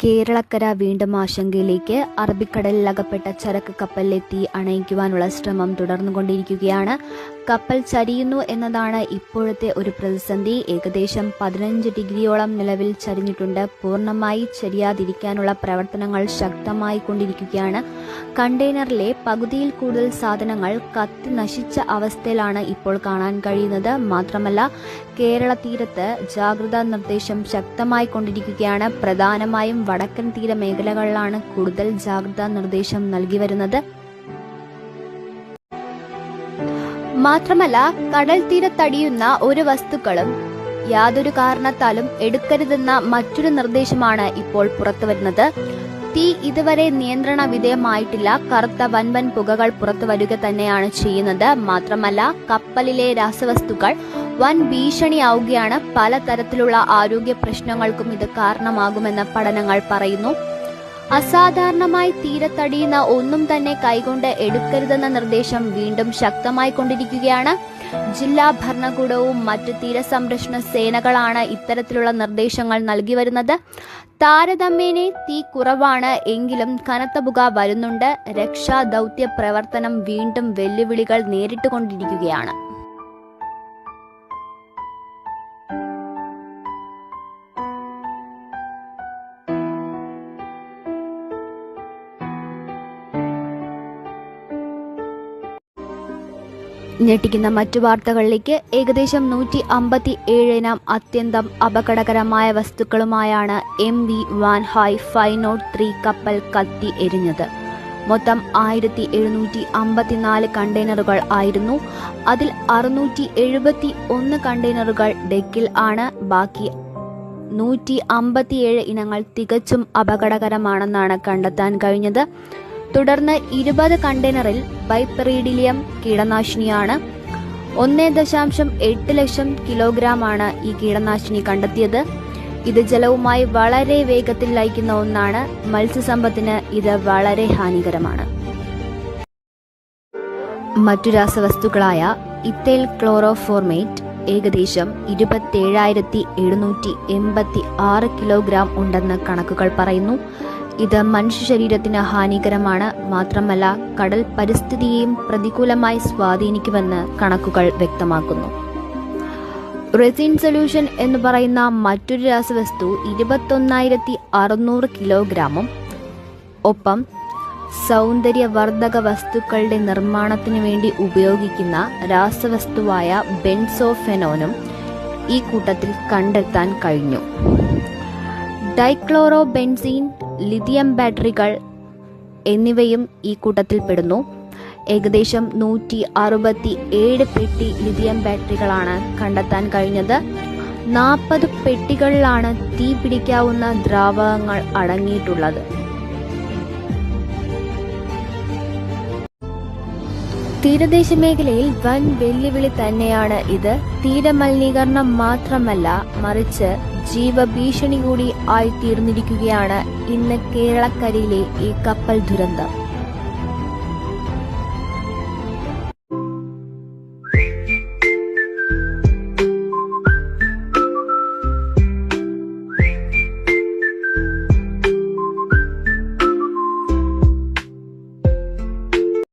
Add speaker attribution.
Speaker 1: കേരളക്കര വീണ്ടും ആശങ്കയിലേക്ക്. അറബിക്കടലിൽ അകപ്പെട്ട ചരക്ക് കപ്പലിലെ തീ അണയിക്കുവാനുള്ള ശ്രമം തുടർന്നുകൊണ്ടിരിക്കുകയാണ്. കപ്പൽ ചരിയുന്നു എന്നതാണ് ഇപ്പോഴത്തെ ഒരു പ്രതിസന്ധി. ഏകദേശം 15 ഡിഗ്രിയോളം നിലവിൽ ചരിഞ്ഞിട്ടുണ്ട്. പൂർണ്ണമായി ചരിയാതിരിക്കാനുള്ള പ്രവർത്തനങ്ങൾ ശക്തമായി കൊണ്ടിരിക്കുകയാണ്. കണ്ടെയ്നറിലെ പകുതിയിൽ കൂടുതൽ സാധനങ്ങൾ കത്തി നശിച്ച അവസ്ഥയിലാണ് ഇപ്പോൾ കാണാൻ കഴിയുന്നത്. മാത്രമല്ല, കേരള തീരത്ത് ജാഗ്രതാ നിർദ്ദേശം ശക്തമായി കൊണ്ടിരിക്കുകയാണ്. പ്രധാനമായും വടക്കൻ തീര മേഖലകളിലാണ് കൂടുതൽ ജാഗ്രതാ നിർദ്ദേശം നൽകി വരുന്നത്. മാത്രമല്ല, കടൽ തീരത്തടിയുന്ന ഒരു വസ്തുക്കളും യാതൊരു കാരണത്താലും എടുക്കരുതെന്ന മറ്റൊരു നിർദ്ദേശമാണ് ഇപ്പോൾ പുറത്തുവരുന്നത്. തീ ഇതുവരെ നിയന്ത്രണ വിധേയമായിട്ടില്ല. കറുത്ത വൻവൻ പുകകൾ പുറത്തുവരിക തന്നെയാണ് ചെയ്യുന്നത്. മാത്രമല്ല, കപ്പലിലെ രാസവസ്തുക്കൾ വൻ ഭീഷണിയാവുകയാണ്. പലതരത്തിലുള്ള ആരോഗ്യ പ്രശ്നങ്ങൾക്കും ഇത് കാരണമാകുമെന്ന് പഠനങ്ങൾ പറയുന്നു. അസാധാരണമായി തീരത്തടിയുന്ന ഒന്നും തന്നെ കൈകൊണ്ട് എടുക്കരുതെന്ന നിർദ്ദേശം വീണ്ടും ശക്തമായി കൊണ്ടിരിക്കുകയാണ്. ജില്ലാ ഭരണകൂടവും മറ്റ് തീരസംരക്ഷണ സേനകളാണ് ഇത്തരത്തിലുള്ള നിർദ്ദേശങ്ങൾ നൽകി വരുന്നത്. താരതമ്യേന തീ കുറവാണ് എങ്കിലും കനത്ത പുക വരുന്നുണ്ട്. രക്ഷാ ദൗത്യ പ്രവർത്തനം വീണ്ടും വെല്ലുവിളികൾ നേരിട്ടുകൊണ്ടിരിക്കുകയാണ്. ഞെട്ടിക്കുന്ന മറ്റു വാർത്തകളിലേക്ക്. ഏകദേശം 157 ഇനം അത്യന്തം അപകടകരമായ വസ്തുക്കളുമായാണ് MV വാൻഹായ് 503 കപ്പൽ കത്തി എരിഞ്ഞത്. മൊത്തം 1754 കണ്ടെയ്നറുകൾ ആയിരുന്നു. അതിൽ 671 കണ്ടെയ്നറുകൾ ഡെക്കിൽ ആണ്. ബാക്കി 157 ഇനങ്ങൾ തികച്ചും അപകടകരമാണെന്നാണ് കണ്ടെത്താൻ കഴിഞ്ഞത്. തുടർന്ന് 20 കണ്ടെയ്നറിൽ ബൈപെറിഡിലിയം കീടനാശിനിയാണ്. 1.8 ലക്ഷം കിലോഗ്രാമാണ് ഈ കീടനാശിനി കണ്ടെത്തിയത്. ഇത് ജലവുമായി വളരെ വേഗത്തിൽ ലയിക്കുന്ന ഒന്നാണ്. മത്സ്യസമ്പത്തിന് ഇത് വളരെ ഹാനികരമാണ്. മറ്റു രാസവസ്തുക്കളായ ഇഥൈൽ ക്ലോറോഫോർമേറ്റ് ഏകദേശം 27,786 കിലോഗ്രാം ഉണ്ടെന്ന് കണക്കുകൾ പറയുന്നു. ഇത് മനുഷ്യ ശരീരത്തിന് ഹാനികരമാണ്. മാത്രമല്ല, കടൽ പരിസ്ഥിതിയെയും പ്രതികൂലമായി സ്വാധീനിക്കുമെന്ന് കണക്കുകൾ വ്യക്തമാക്കുന്നു. റെസിൻ സൊല്യൂഷൻ എന്ന് പറയുന്ന മറ്റൊരു രാസവസ്തു 21,600 കിലോഗ്രാമും ഒപ്പം സൗന്ദര്യവർദ്ധക വസ്തുക്കളുടെ നിർമ്മാണത്തിന് വേണ്ടി ഉപയോഗിക്കുന്ന രാസവസ്തുവായ ബെൻസോഫെനോനും ഈ കൂട്ടത്തിൽ കണ്ടെത്താൻ കഴിഞ്ഞു. ഡൈക്ലോറോ ബെൻസീൻ, ലിഥിയം ബാറ്ററികൾ എന്നിവയും ഈ കൂട്ടത്തിൽ പെടുന്നു. ഏകദേശം 167 പെട്ടി ലിഥിയം ബാറ്ററികളാണ് കണ്ടെത്താൻ കഴിഞ്ഞത്. 40 പെട്ടികളിലാണ് തീ പിടിക്കാവുന്ന ദ്രാവകങ്ങൾ അടങ്ങിയിട്ടുള്ളത്. തീരദേശ മേഖലയിൽ വൻ വെല്ലുവിളി തന്നെയാണ് ഇത്. തീരമലിനീകരണം മാത്രമല്ല, മറിച്ച് ജീവഭീഷണി കൂടി ആയിത്തീർന്നിരിക്കുകയാണ് ഇന്ന് കേരളക്കരയിലെ ഈ കപ്പൽ ദുരന്തം.